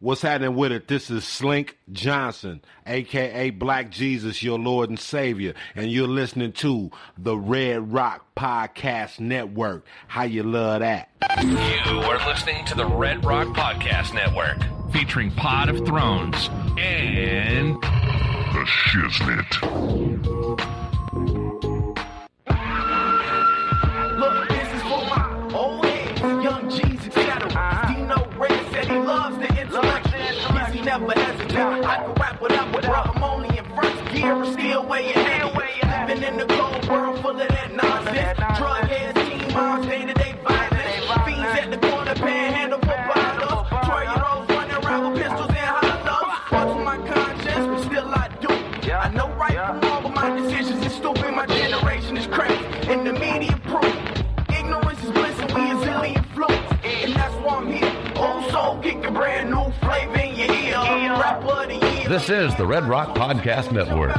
What's happening with it? This is Slink Johnson, a.k.a. Black Jesus, your Lord and Savior, and you're listening to the Red Rock Podcast Network. How you love that? You are listening to the Red Rock Podcast Network, featuring Pod of Thrones and the Shiznit. Look, this is for my old heads, young Jesus shadow. Dino Red said he loves the intellect. He never hesitates. I can rap whatever, bro. I'm only in first gear, still way ahead. Living in the cold world full of that nonsense. Drug heads, teen moms, day-to-day violence. Fiends at the corner, panhandle for bottles. 12-year-olds running around with pistols and hollows. Fuck with my conscience, but still I do. I know right from wrong, but my decisions is stupid. My generation is crazy, and the media proof. Ignorance is bliss, and we is illy influenced. And that's why I'm here. Old soul kicking brand new flavor in your ear. Rapper of the year. This is the Red Rock Podcast Network.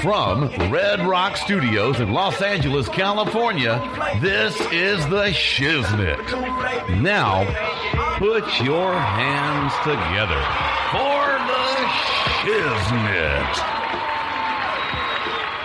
From Red Rock Studios in Los Angeles, California, this is the Shiznit. Now, put your hands together for the Shiznit.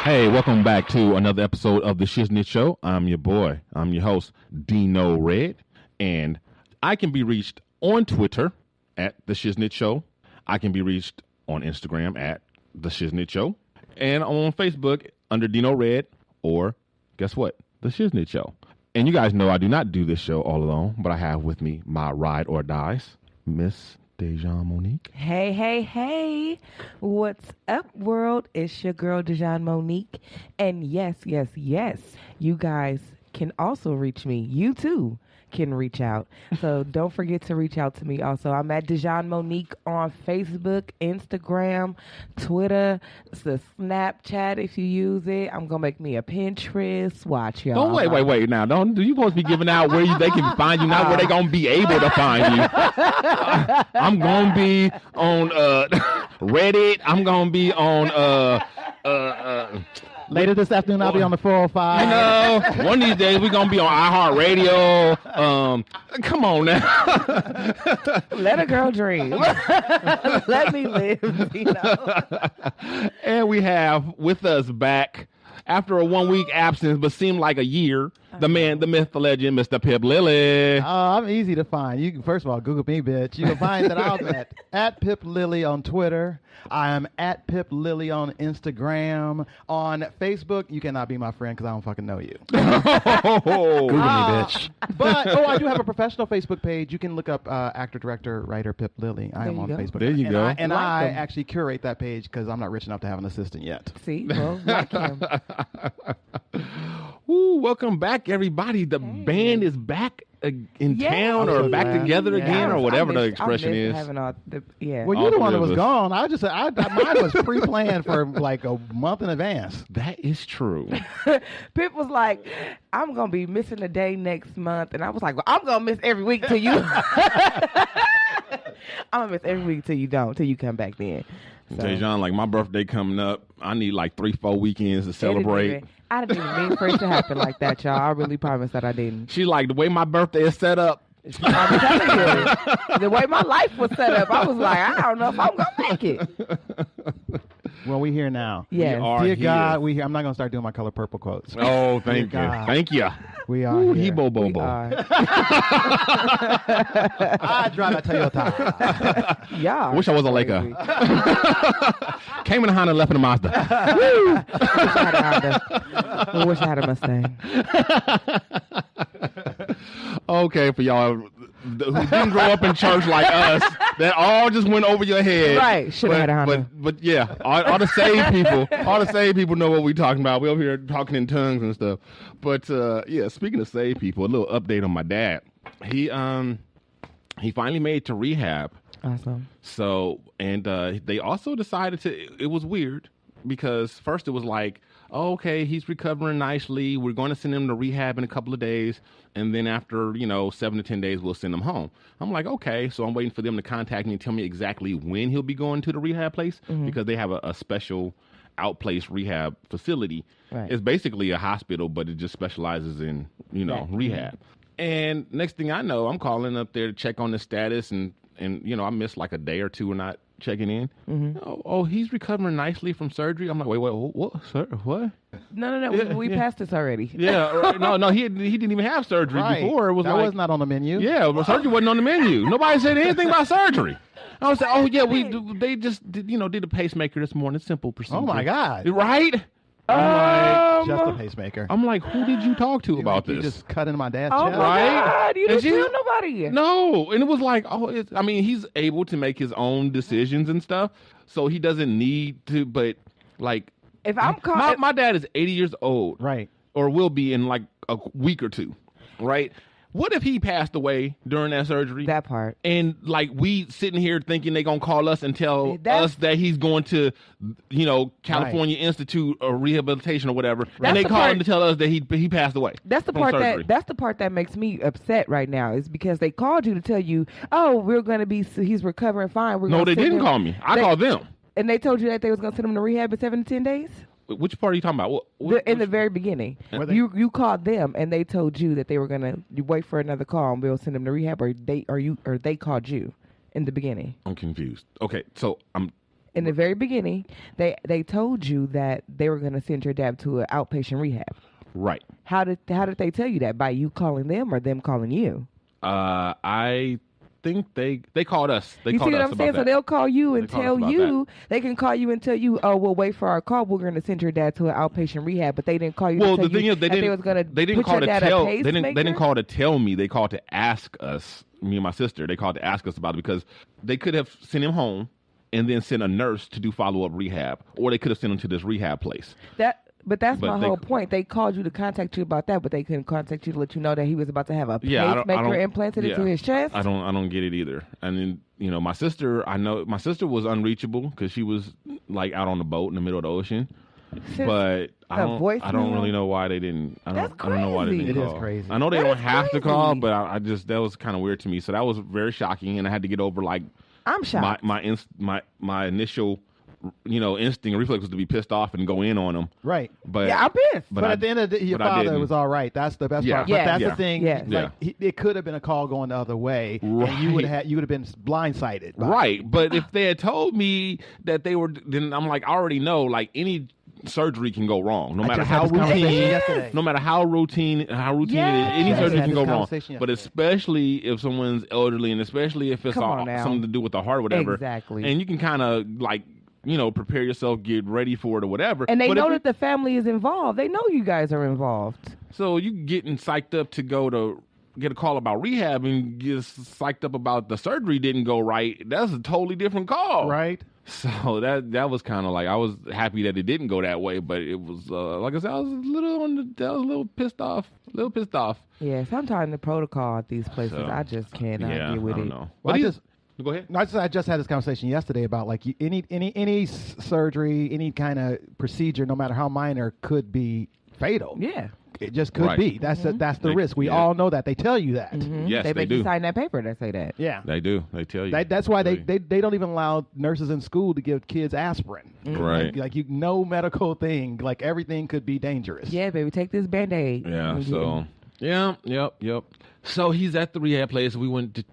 Hey, welcome back to another episode of the Shiznit Show. I'm your boy. I'm your host, Dino Red, and I can be reached on Twitter at the Shiznit Show. I can be reached on Instagram at the Shiznit Show, and on Facebook under Dino Red, or guess what? The Shiznit Show. And you guys know I do not do this show all alone, but I have with me my ride or dies, Miss Dejan Monique. Hey, hey, hey. What's up, world? It's your girl, Dejan Monique. And yes, you guys can also reach me. You too can reach out. So don't forget to reach out to me also. I'm at Dejan Monique on Facebook, Instagram, Twitter, the Snapchat if you use it. I'm going to make me a Pinterest. Watch, y'all. Don't wait now. Don't you supposed to be giving out where they can find you, not where they going to be able to find you. I'm going to be on Reddit. I'm going to be on later this afternoon, I'll be on the 405. You know, one of these days we're going to be on iHeartRadio. Come on now. Let a girl dream. Let me live, you know. And we have with us back after a 1 week absence, but seemed like a year, the man, the myth, the legend, Mr. Pip Lilly. I'm easy to find. You can, first of all, Google me, bitch. You can find that I'm at Pip Lilly on Twitter. I am at Pip Lilly on Instagram. On Facebook, you cannot be my friend because I don't fucking know you. Google me, bitch. But, I do have a professional Facebook page. You can look up actor, director, writer Pip Lilly. I am on Facebook. There you go. And I actually curate that page because I'm not rich enough to have an assistant yet. See? Well, like him. Woo, welcome back, everybody. The band is back in town or back together again or whatever the expression is. Well, you're the one that was gone. Mine was pre-planned for like a month in advance. That is true. Pip was like, I'm going to be missing a day next month. And I was like, well, I'm going to miss every week till you. I'm going to miss every week till you don't, till you come back then. So. Dejan, like my birthday coming up, I need like 3-4 weekends to celebrate. I didn't even mean for it to happen like that, y'all. I really promise that I didn't. She like the way my birthday is set up. I'm telling you, the way my life was set up, I was like, I don't know if I'm gonna make it. Well, we here now. Yes. Dear God, we here. I'm not gonna start doing my color purple quotes. Oh, thank you. Thank you. We are. Ooh, here. Bo. I drive a Toyota. Yeah. Wish I was a Laker. Came in a Honda, left in a Mazda. Wish I had a Mustang. Okay, for y'all who didn't grow up in church like us, that all just went over your head. Right, should have had a Honda. But yeah, all the saved people know what we're talking about. We over here talking in tongues and stuff. But yeah, speaking of saved people, a little update on my dad. He finally made it to rehab. Awesome. So, and they also decided it was weird because first it was like, oh, okay, he's recovering nicely. We're going to send him to rehab in a couple of days. And then after, 7 to 10 days, we'll send him home. I'm like, okay. So I'm waiting for them to contact me and tell me exactly when he'll be going to the rehab place because they have a special outplace rehab facility. Right. It's basically a hospital, but it just specializes in, rehab. And next thing I know, I'm calling up there to check on the status and and I missed like a day or two and not checking in. Oh, he's recovering nicely from surgery. I'm like, wait, what, sir? What? No. We passed this already. Yeah, right. No, he didn't even have surgery before. It was that was not on the menu. Yeah, but surgery wasn't on the menu. Nobody said anything about surgery. I was like, oh yeah, they just did a pacemaker this morning. Simple procedure. Oh my God. Right? I'm like, just a pacemaker. I'm like, who did you talk to about You this? just cut into my dad's Oh chest. my Right? God, you And didn't she- tell nobody. No, and it was like, he's able to make his own decisions and stuff, so he doesn't need to. But like, If I'm caught, my dad is 80 years old, Right. or will be in like a week or two, right? What if he passed away during that surgery? that part. And like we sitting here thinking they gonna call us and tell That's- us that he's going to, California Institute of Rehabilitation or whatever, That's and they the call part- him to tell us that he passed away. That's the from part surgery. that's the part that makes me upset right now is because they called you to tell you, oh, we're going to be, he's recovering fine. We're No, gonna they send didn't him- call me. I They- called them. And they told you that they was going to send him to rehab in 7 to 10 days? Which part are you talking about? In the very beginning. Were they- You called them and they told you that they were going to wait for another call and we'll send him to rehab, or they called you in the beginning. I'm confused. Okay, so In the very beginning, they told you that they were going to send your dad to an outpatient rehab. right. How did they tell you that? By you calling them or them calling you? I think they called us. They You called see what us I'm about saying? that. So they'll call you and They called us tell about you. They can call you and tell you, oh, we'll wait for our call. We're going to send your dad to an outpatient rehab. But they didn't call you. Well, to tell the thing you is, they that didn't. was going to They didn't put call your to dad tell. a They didn't pacemaker? call to tell me. They called to ask us, me and my sister. They called to ask us about it because they could have sent him home and then sent a nurse to do follow up rehab, or they could have sent him to this rehab place. But that's But my they- whole point. They called you to contact you about that, but they couldn't contact you to let you know that he was about to have a Yeah, I pacemaker don't- implanted into his chest. I don't get it either. And then my sister. I know my sister was unreachable because she was like out on the boat in the middle of the ocean. Sis, But I don't voicemail? really know why they didn't. I That's don't know why they crazy. didn't It is call. crazy. I know they That don't is have to call, crazy. but I just that was kind of weird to me. So that was very shocking, and I had to get over like I'm shocked. my initial instinct reflex was to be pissed off and go in on them. Right. But yeah, I'm pissed. But at the end of the day, your but I father didn't. was all right. That's the best Yeah. part. But Yes. that's Yeah. the thing. Yes. Like, it could have been a call going the other way, and you would have been blindsided. by it. Right, but if they had told me that they were, then I'm like, I already know, like any surgery can go wrong, no I matter just had how this conversation routine. yesterday. No matter how routine it is, any Yes. surgery Had can this go wrong. conversation But yesterday. especially if someone's elderly, and especially if it's Come on now. something to do with the heart or whatever. Exactly. And you can kind of like prepare yourself, get ready for it or whatever. And they But know if that the family is involved. They know you guys are involved. So you getting psyched up to go to get a call about rehab and get psyched up about the surgery didn't go right. That's a totally different call. Right. So that was kind of like, I was happy that it didn't go that way, but it was like I said, I was a little pissed off. Yeah, sometimes the protocol at these places, So, I just cannot yeah, get with I don't it. know. Well, But I he- just- go ahead. No, I just had this conversation yesterday about like any surgery, any kind of procedure, no matter how minor, could be fatal. Yeah. It just could Right. be. That's that's the They- risk. We yeah. all know that. They tell you that. Yes, they they make you do. sign that paper that say that. Yeah. They do. They tell you. That's why they don't even allow nurses in school to give kids aspirin. Right. Like no medical thing. Like everything could be dangerous. Yeah, baby, take this Band-Aid. Yeah. So yep. So he's at the rehab place. We went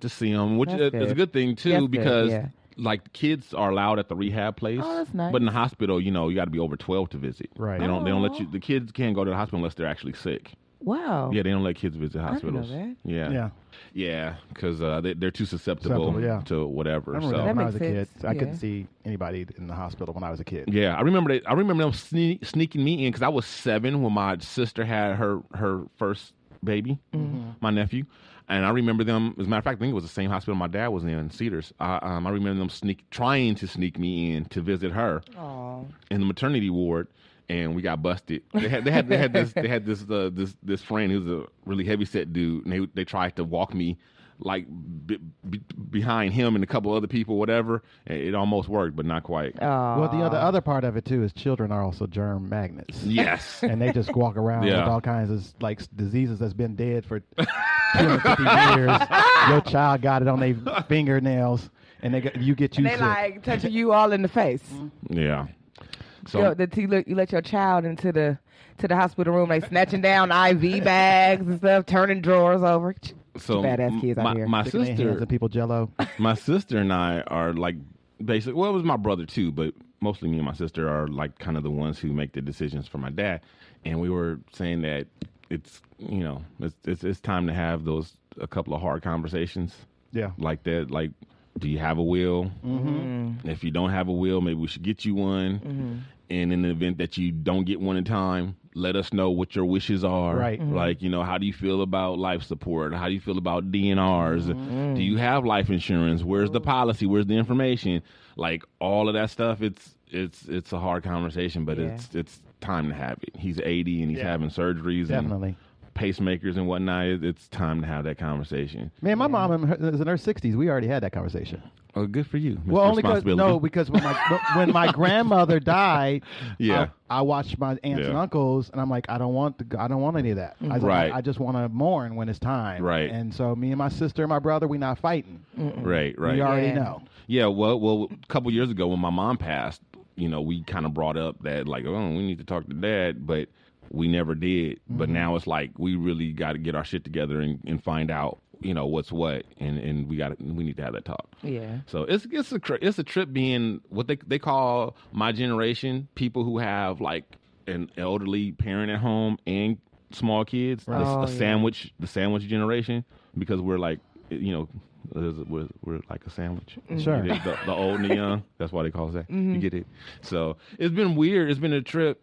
to see him, which That's is good. a good thing too, That's good, because yeah. like kids are allowed at the rehab place. Oh, that's nice. But in the hospital, you got to be over 12 to visit. Right. They don't let Aw. you. The kids can't go to the hospital unless they're actually sick. Wow. Yeah, they don't let kids visit didn't know hospitals. that. Yeah. Yeah, because they're too susceptible Susceptible, yeah. to whatever. I remember So that when I makes was a kid. sense, I couldn't yeah. see anybody in the hospital when I was a kid. yeah, I remember them sneaking me in because I was 7 when my sister had her first baby, my nephew. And I remember them, as a matter of fact, I think it was the same hospital my dad was in Cedars. I remember them trying to sneak me in to visit her Aw. in the maternity ward, and we got busted. They had this friend who's a really heavy set dude, and they tried to walk me like behind him and a couple other people, whatever. And it almost worked, but not quite. Well, the other part of it too is children are also germ magnets. Yes. And they just walk around Yeah. with all kinds of like diseases that's been dead for 250 years. Your child got it on their fingernails, and you get And you they sick. like touching you all in the face. Yeah. So You let your child into the hospital room, like snatching down IV bags and stuff, turning drawers over. So badass kids out here. my Sticking their hands sister, in people jello. my sister and I are like basically. Well, it was my brother too, but mostly me and my sister are like kind of the ones who make the decisions for my dad. And we were saying that it's it's time to have a couple of hard conversations. Yeah. Like that. Like, do you have a will? Mm-hmm. If you don't have a will, maybe we should get you one. Mm-hmm. And in the event that you don't get one in time, let us know what your wishes are. Right. Mm-hmm. Like, how do you feel about life support? How do you feel about DNRs? Mm-hmm. Do you have life insurance? Where's the policy? Where's the information? Like, all of that stuff. It's a hard conversation, but Yeah. it's time to have it. He's 80 and he's having surgeries Definitely. and pacemakers and whatnot. It's time to have that conversation. Man, my mom is in her 60s. We already had that conversation. Oh, good for you. Mr. Well, only Responsibility. because when my grandmother died, Yeah. I watched my aunts and uncles, and I'm like, I don't want any of that. Right. I just want to mourn when it's time. Right. And so me and my sister and my brother, we not fighting. Right. We already Yeah. know. Yeah, well, a couple years ago when my mom passed, we kind of brought up that like, oh, we need to talk to Dad, but we never did. But now it's like we really got to get our shit together and find out, what's what, and we need to have that talk. Yeah. So it's a trip being what they call my generation, people who have like an elderly parent at home and small kids, Oh, the sandwich generation, because we're like, we're like a sandwich. Sure. You get it? The old and the young. That's why they call it that. You get it? So it's been weird. It's been a trip,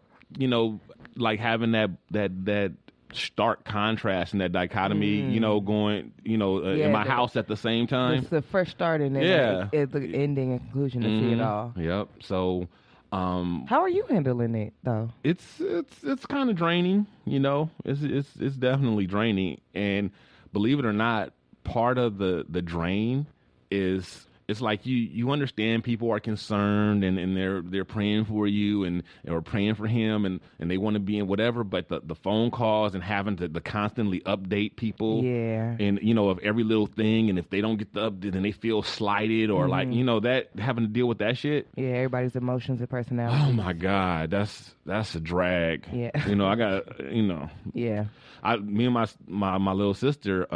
like having that stark contrast and that dichotomy, going, in my house at the same time. It's the first start and then it's the ending and conclusion to see it all. Yep. So, How are you handling it though? it's kind of draining, it's definitely draining. And believe it or not, part of the drain is it's like you understand people are concerned and they're praying for you and or praying for him and they want to be in whatever, but the phone calls and having to constantly update people and of every little thing, and if they don't get the update then they feel slighted or like that, having to deal with that shit. Yeah, everybody's emotions and personality. Oh my God, that's a drag. Yeah. I got Yeah. me and my little sister,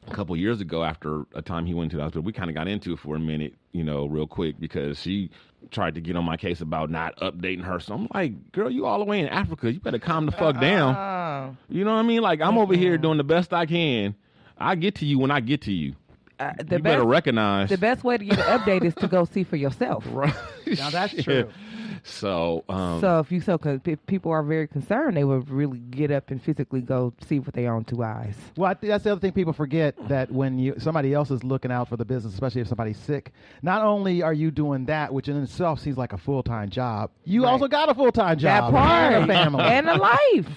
a couple years ago, after a time he went to the hospital, we kind of got into it for a minute, real quick, because she tried to get on my case about not updating her. So I'm like, girl, you all the way in Africa. You better calm the fuck down. You know what I mean? Like, I'm over here doing the best I can. I get to you when I get to you. You better recognize. The best way to get an update is to go see for yourself. Right. Now that's true. So, if people are very concerned, they would really get up and physically go see with their own two eyes. Well, I think that's the other thing people forget, that when somebody else is looking out for the business, especially if somebody's sick, not only are you doing that, which in itself seems like a full-time job, you also got a full-time job. That part. And a family. And a life.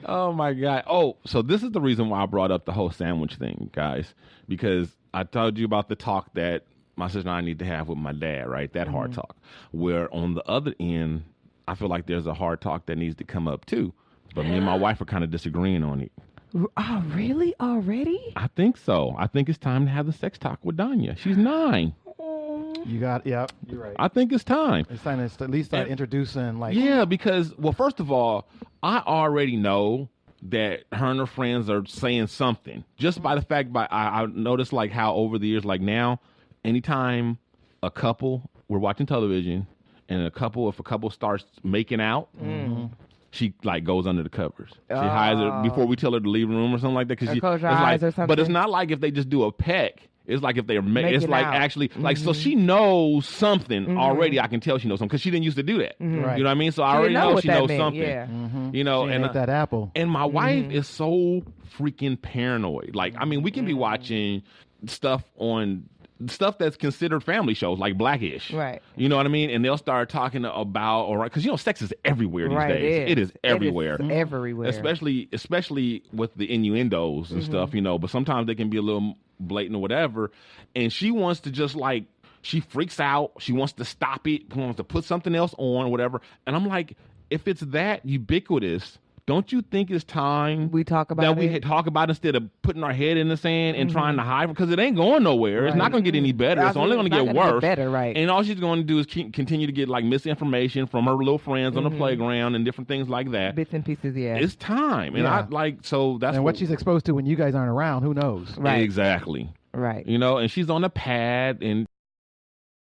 oh my God. Oh, so this is the reason why I brought up the whole sandwich thing, guys, because I told you about the talk that my sister and I need to have with my dad, right? That hard talk. Where on the other end, I feel like there's a hard talk that needs to come up too. But me and my wife are kind of disagreeing on it. Oh, really? Already? I think so. I think it's time to have the sex talk with Danya. She's 9. You're right. I think it's time. It's time to at least start introducing, like... Yeah, because, well, first of all, I already know that her and her friends are saying something. Just by the fact, I noticed, like, how over the years, like now, anytime a couple, we're watching television, and if a couple starts making out, she like goes under the covers. She hides her before we tell her to leave the room or something like that. Because close your eyes or something. But it's not like if they just do a peck. It's like if they're it's like out. actually like so she knows something already. I can tell she knows something because she didn't used to do that. Right. You know what I mean? So I already know she knows something. Yeah. You know, She and ate that apple. and my wife is so freaking paranoid. Like, I mean, we can be watching stuff that's considered family shows, like Blackish. Right. You know what I mean? And they'll start talking about, because, sex is everywhere these days. It is everywhere. It is everywhere. Especially with the innuendos and stuff, but sometimes they can be a little blatant or whatever. And she wants to just like, she freaks out. She wants to stop it, wants to put something else on or whatever. And I'm like, if it's that ubiquitous, don't you think it's time We talk about that we it? talk about it instead of putting our head in the sand and trying to hide? Because it ain't going nowhere. It's not going to get any better. It's only going to get worse. Better, right? And all she's going to do is continue to get like misinformation from her little friends on the playground and different things like that. Bits and pieces, yeah. It's time. And I like, so that's And what she's exposed to when you guys aren't around, who knows? Right. Exactly. Right. You know, and she's on a pad and